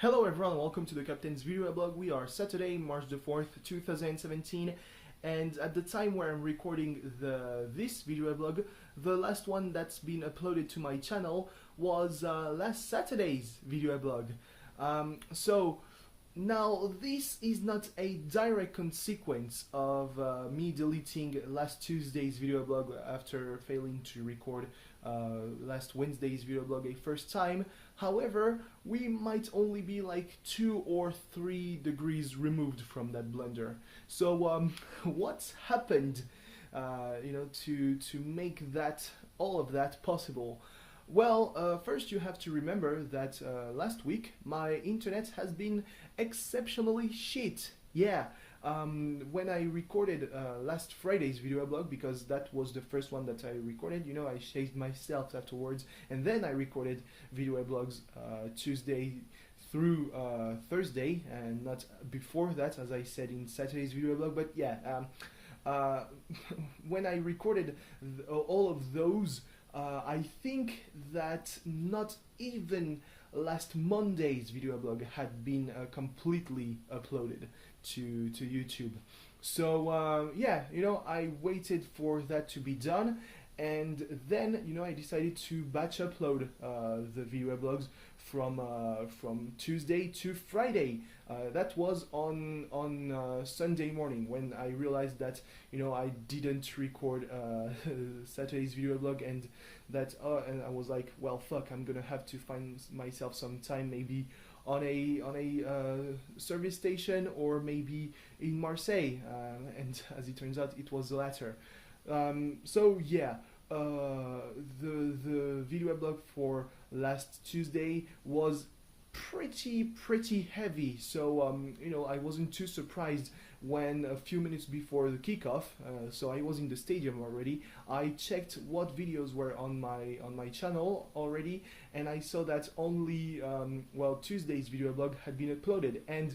Hello everyone, welcome to the Captain's video blog. We are Saturday, March the 4th, 2017, and at the time where I'm recording this video blog, the last one that's been uploaded to my channel was last Saturday's video blog. So now this is not a direct consequence of me deleting last Tuesday's video blog after failing to record last Wednesday's video blog a first time. However, we might only be like 2 or 3 degrees removed from that blunder. So what's happened to make all of that possible? Well, first you have to remember that last week my internet has been exceptionally shit. Yeah, when I recorded last Friday's video blog, because that was the first one that I recorded, I shaved myself afterwards, and then I recorded video blogs Tuesday through Thursday, and not before that, as I said in Saturday's video blog. But yeah, when I recorded all of those, I think that not even last Monday's video blog had been completely uploaded to YouTube. So yeah, I waited for that to be done, and then I decided to batch upload the video blogs from Tuesday to Friday. That was on Sunday morning, when I realized that I didn't record Saturday's video blog, and and I was like, well, fuck, I'm gonna have to find myself some time, maybe on a service station, or maybe in Marseille, and as it turns out, it was the latter. So yeah, the video blog for last Tuesday was pretty heavy. So I wasn't too surprised when a few minutes before the kickoff, so I was in the stadium already, I checked what videos were on my channel already, and I saw that only Tuesday's video blog had been uploaded, and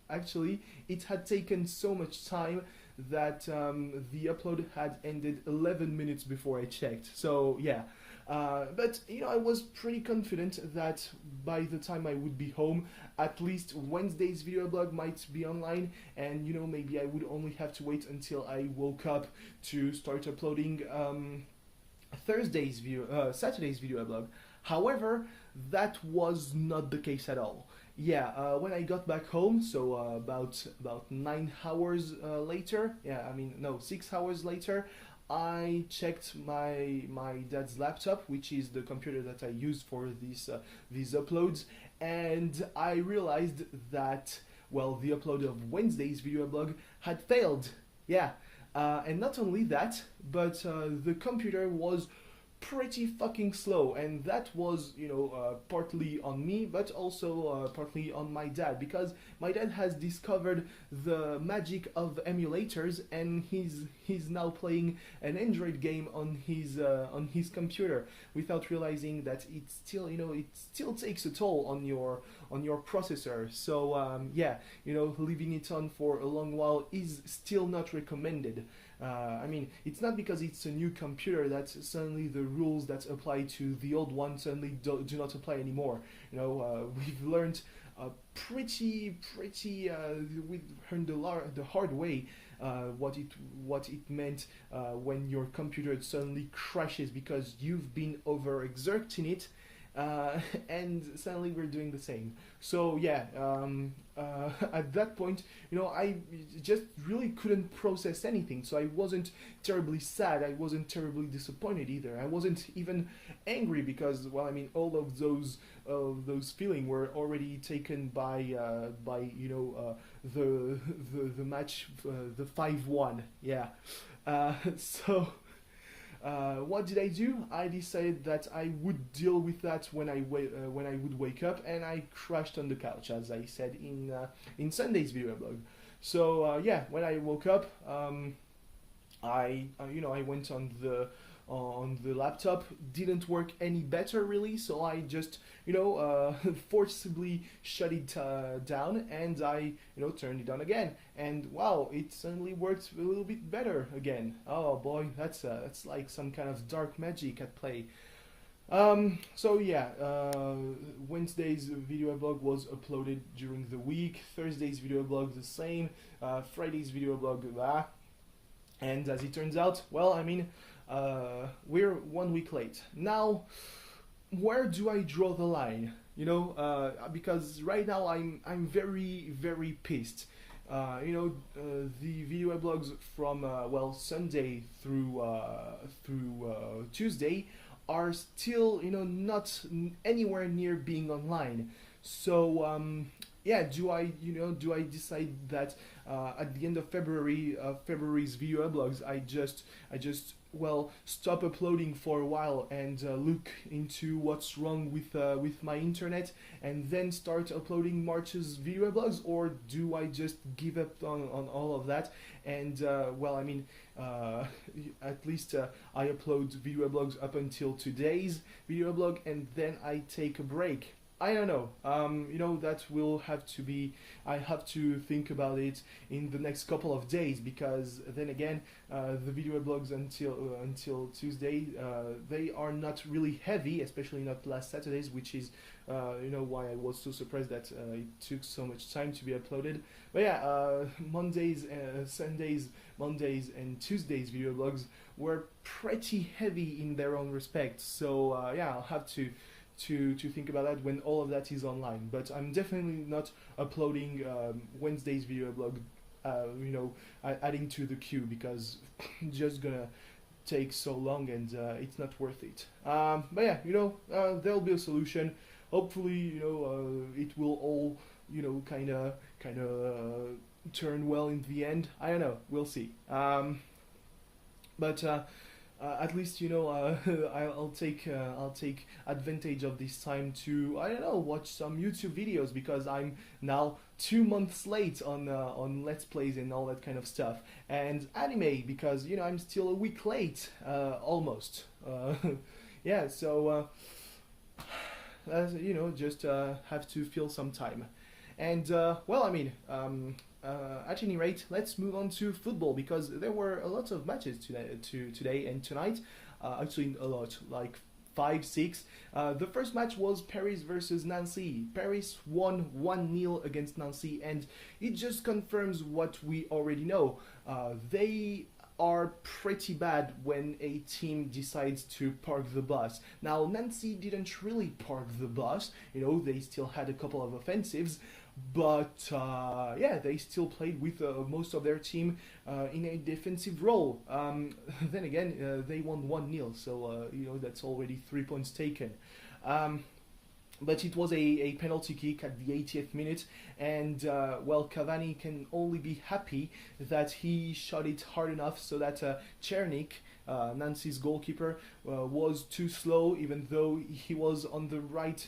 actually it had taken so much time that the upload had ended 11 minutes before I checked. So yeah, but I was pretty confident that by the time I would be home, at least Wednesday's video blog might be online, and maybe I would only have to wait until I woke up to start uploading Saturday's video blog. However, that was not the case at all. Yeah, when I got back home, so about 9 hours later, yeah, I mean, no, 6 hours later, I checked my dad's laptop, which is the computer that I use for these uploads, and I realized that, well, the upload of Wednesday's video blog had failed. Yeah, and not only that, but the computer was pretty fucking slow, and that was partly on me, but also partly on my dad, because my dad has discovered the magic of emulators, and he's now playing an Android game on his computer without realizing that it still takes a toll on your processor. So yeah, leaving it on for a long while is still not recommended. I mean, it's not because it's a new computer that suddenly the rules that apply to the old one suddenly do not apply anymore. We've learned we've learned the hard way what it meant when your computer suddenly crashes because you've been overexerting it. And suddenly we're doing the same. So yeah, at that point, I just really couldn't process anything. So I wasn't terribly sad, I wasn't terribly disappointed either, I wasn't even angry, because, well, I mean, all of those feelings were already taken by the match, the 5-1. Yeah. So what did I do? I decided that I would deal with that when I would wake up, and I crashed on the couch, as I said in Sunday's video blog. So yeah, when I woke up, I went on the laptop. Didn't work any better really, so I just forcibly shut it down, and I turned it on again, and wow, it suddenly worked a little bit better again. Oh boy, that's like some kind of dark magic at play. So yeah, Wednesday's video blog was uploaded during the week. Thursday's video blog the same. Friday's video blog blah. And as it turns out, well, I mean, we're 1 week late now. Where do I draw the line? Because right now I'm very pissed. The video blogs from Sunday through Tuesday are still not anywhere near being online. So yeah, do I decide that at the end of February's video blogs, I just stop uploading for a while and look into what's wrong with my internet and then start uploading March's video blogs, or do I just give up on all of that and at least I upload video blogs up until today's video blog and then I take a break. I don't know. That will have to be. I have to think about it in the next couple of days, because then again, the video blogs until Tuesday, they are not really heavy, especially not last Saturdays, which is why I was so surprised that it took so much time to be uploaded. But yeah, Sundays, Mondays, and Tuesdays video blogs were pretty heavy in their own respect. So yeah, I'll have to think about that when all of that is online. But I'm definitely not uploading Wednesday's video blog, adding to the queue, because it's just gonna take so long and it's not worth it. But yeah, there'll be a solution. Hopefully, it will all, kind of turn well in the end. I don't know. We'll see. But at least I'll take advantage of this time to, I don't know, watch some YouTube videos, because I'm now 2 months late on Let's Plays and all that kind of stuff, and anime, because I'm still a week late, almost. Yeah, so just have to fill some time. And at any rate, let's move on to football, because there were a lot of matches today and tonight. Actually, a lot, like 5, 6. The first match was Paris versus Nancy. Paris won 1-0 against Nancy, and it just confirms what we already know. They are pretty bad when a team decides to park the bus. Now, Nancy didn't really park the bus. They still had a couple of offensives, but yeah, they still played with most of their team in a defensive role. Then again, they won 1-0, so that's already 3 points taken. But it was a penalty kick at the 80th minute, and Cavani can only be happy that he shot it hard enough so that Czernik, Nancy's goalkeeper, was too slow, even though he was on the right,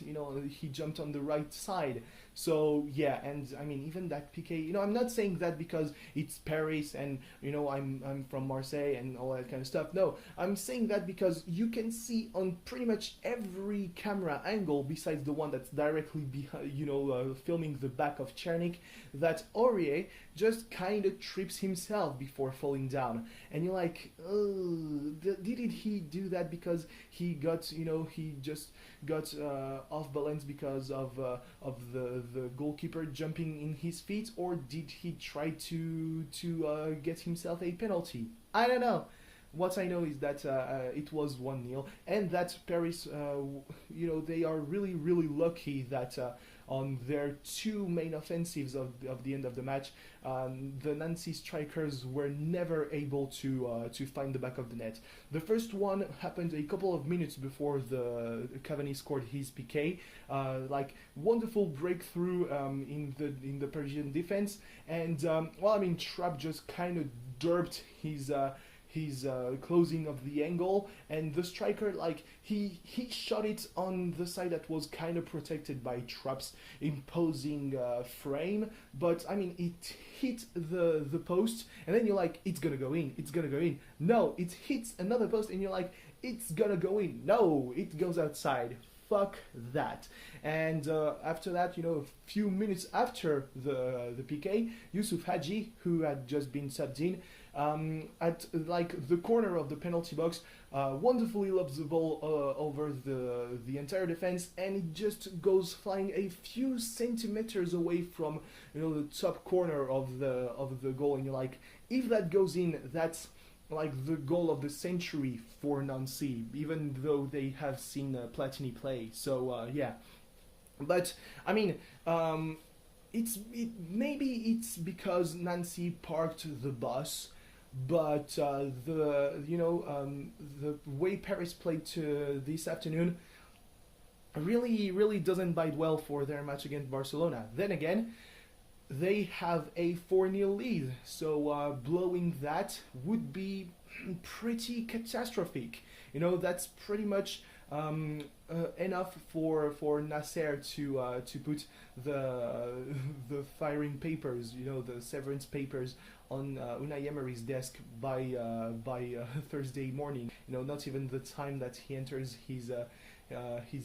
he jumped on the right side. So yeah, and I mean, even that PK, I'm not saying that because it's Paris and I'm from Marseille and all that kind of stuff. No, I'm saying that because you can see on pretty much every camera angle, besides the one that's directly behind, filming the back of Czernik, that Aurier just kind of trips himself before falling down, and you're like, did he do that because he got, he just got off balance because of the goalkeeper jumping in his feet, or did he try to get himself a penalty? I don't know. What I know is that it was 1-0, and that Paris, they are really lucky that on their 2 main offensives of the end of the match, the Nancy strikers were never able to find the back of the net. The first one happened a couple of minutes before the Cavani scored his PK, wonderful breakthrough in the Parisian defense, and Trapp just kind of derped his closing of the angle, and the striker, he shot it on the side that was kind of protected by Trapp's imposing frame, but it hit the post, and then you're like, it's gonna go in. No, it hits another post, and you're like, it's gonna go in. No, it goes outside. Fuck that. And after that, a few minutes after the PK, Yusuf Hadji, who had just been subbed in, at like the corner of the penalty box, wonderfully lobs the ball over the entire defense, and it just goes flying a few centimeters away from the top corner of the goal, and you're like, if that goes in, that's like the goal of the century for Nancy, even though they have seen Platini play. So yeah, but I mean, maybe it's because Nancy parked the bus, but the way Paris played this afternoon really doesn't bite well for their match against Barcelona. Then again, they have a 4-0 lead, so blowing that would be pretty catastrophic. That's pretty much enough for Nasser to put the firing papers, the severance papers on Unai Emery's desk by Thursday morning. Not even the time that he enters his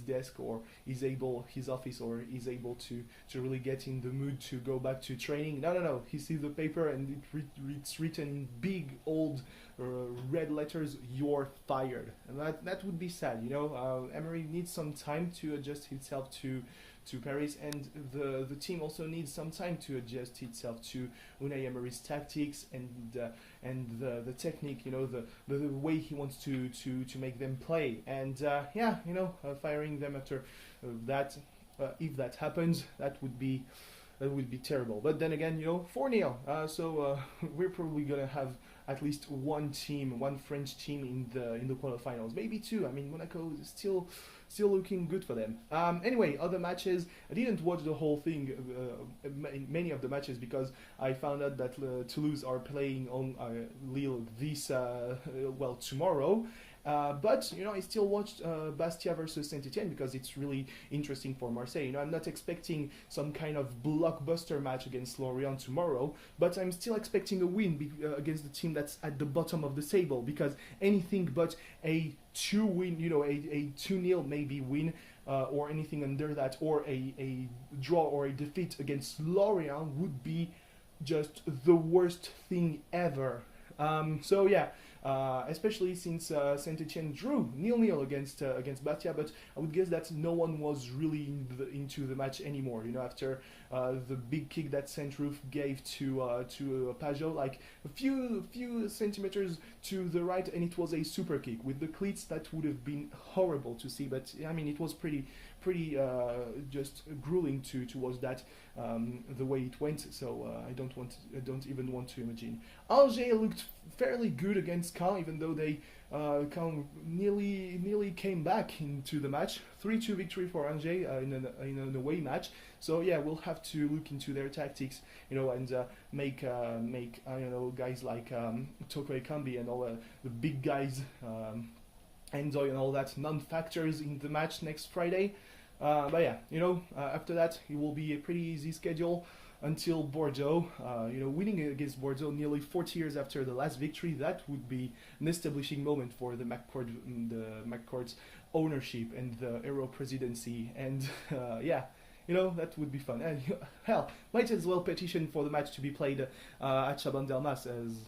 desk or his office, or is able to really get in the mood to go back to training. No. He sees the paper and it's written in big old red letters, "You're fired." And that would be sad. Emery needs some time to adjust himself to Paris, and the team also needs some time to adjust itself to Unai Emery's tactics and the technique, the way he wants to make them play. And firing them after that, if that happens, that would be terrible. But then again, 4-0. So we're probably gonna have at least one French team in the quarterfinals, maybe two. I mean, Monaco is still looking good for them. Anyway, other matches. I didn't watch the whole thing, many of the matches, because I found out that Toulouse are playing on Lille tomorrow. But I still watched Bastia versus Saint-Etienne because it's really interesting for Marseille. I'm not expecting some kind of blockbuster match against Lorient tomorrow, but I'm still expecting a win against the team that's at the bottom of the table, because anything but a 2-win, a 2-0 maybe win, or anything under that, or a draw or a defeat against Lorient would be just the worst thing ever. So yeah, especially since Saint-Etienne drew 0-0 against Bastia, but I would guess that no one was really into the match anymore. After the big kick that Saint-Ruf gave to Pajot, like a few centimeters to the right, and it was a super kick with the cleats. That would have been horrible to see, but I mean, it was pretty just grueling to watch that, the way it went. So I don't even want to imagine. Angers looked fairly good against Caen, even though they Caen nearly came back into the match. 3-2 victory for Angers in an away match. So yeah, we'll have to look into their tactics, and make guys like Toko Ekambi and all the big guys, Enzoy and all that, non-factors in the match next Friday. But yeah, after that it will be a pretty easy schedule until Bordeaux. Winning against Bordeaux nearly 40 years after the last victory, that would be an establishing moment for the McCourt's ownership and the Euro presidency. And yeah, that would be fun. And hell, might as well petition for the match to be played at Chabandelmas as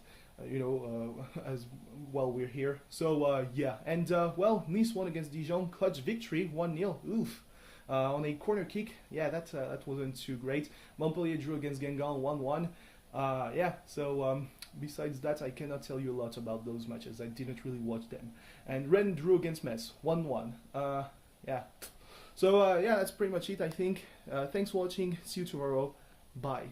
well we're here. So yeah, and Nice won against Dijon, clutch victory, 1-0. Oof. On a corner kick, yeah, that wasn't too great. Montpellier drew against Guingamp, 1-1. Yeah, so besides that, I cannot tell you a lot about those matches. I didn't really watch them. And Rennes drew against Metz, 1-1. Yeah. So yeah, that's pretty much it, I think. Thanks for watching. See you tomorrow. Bye.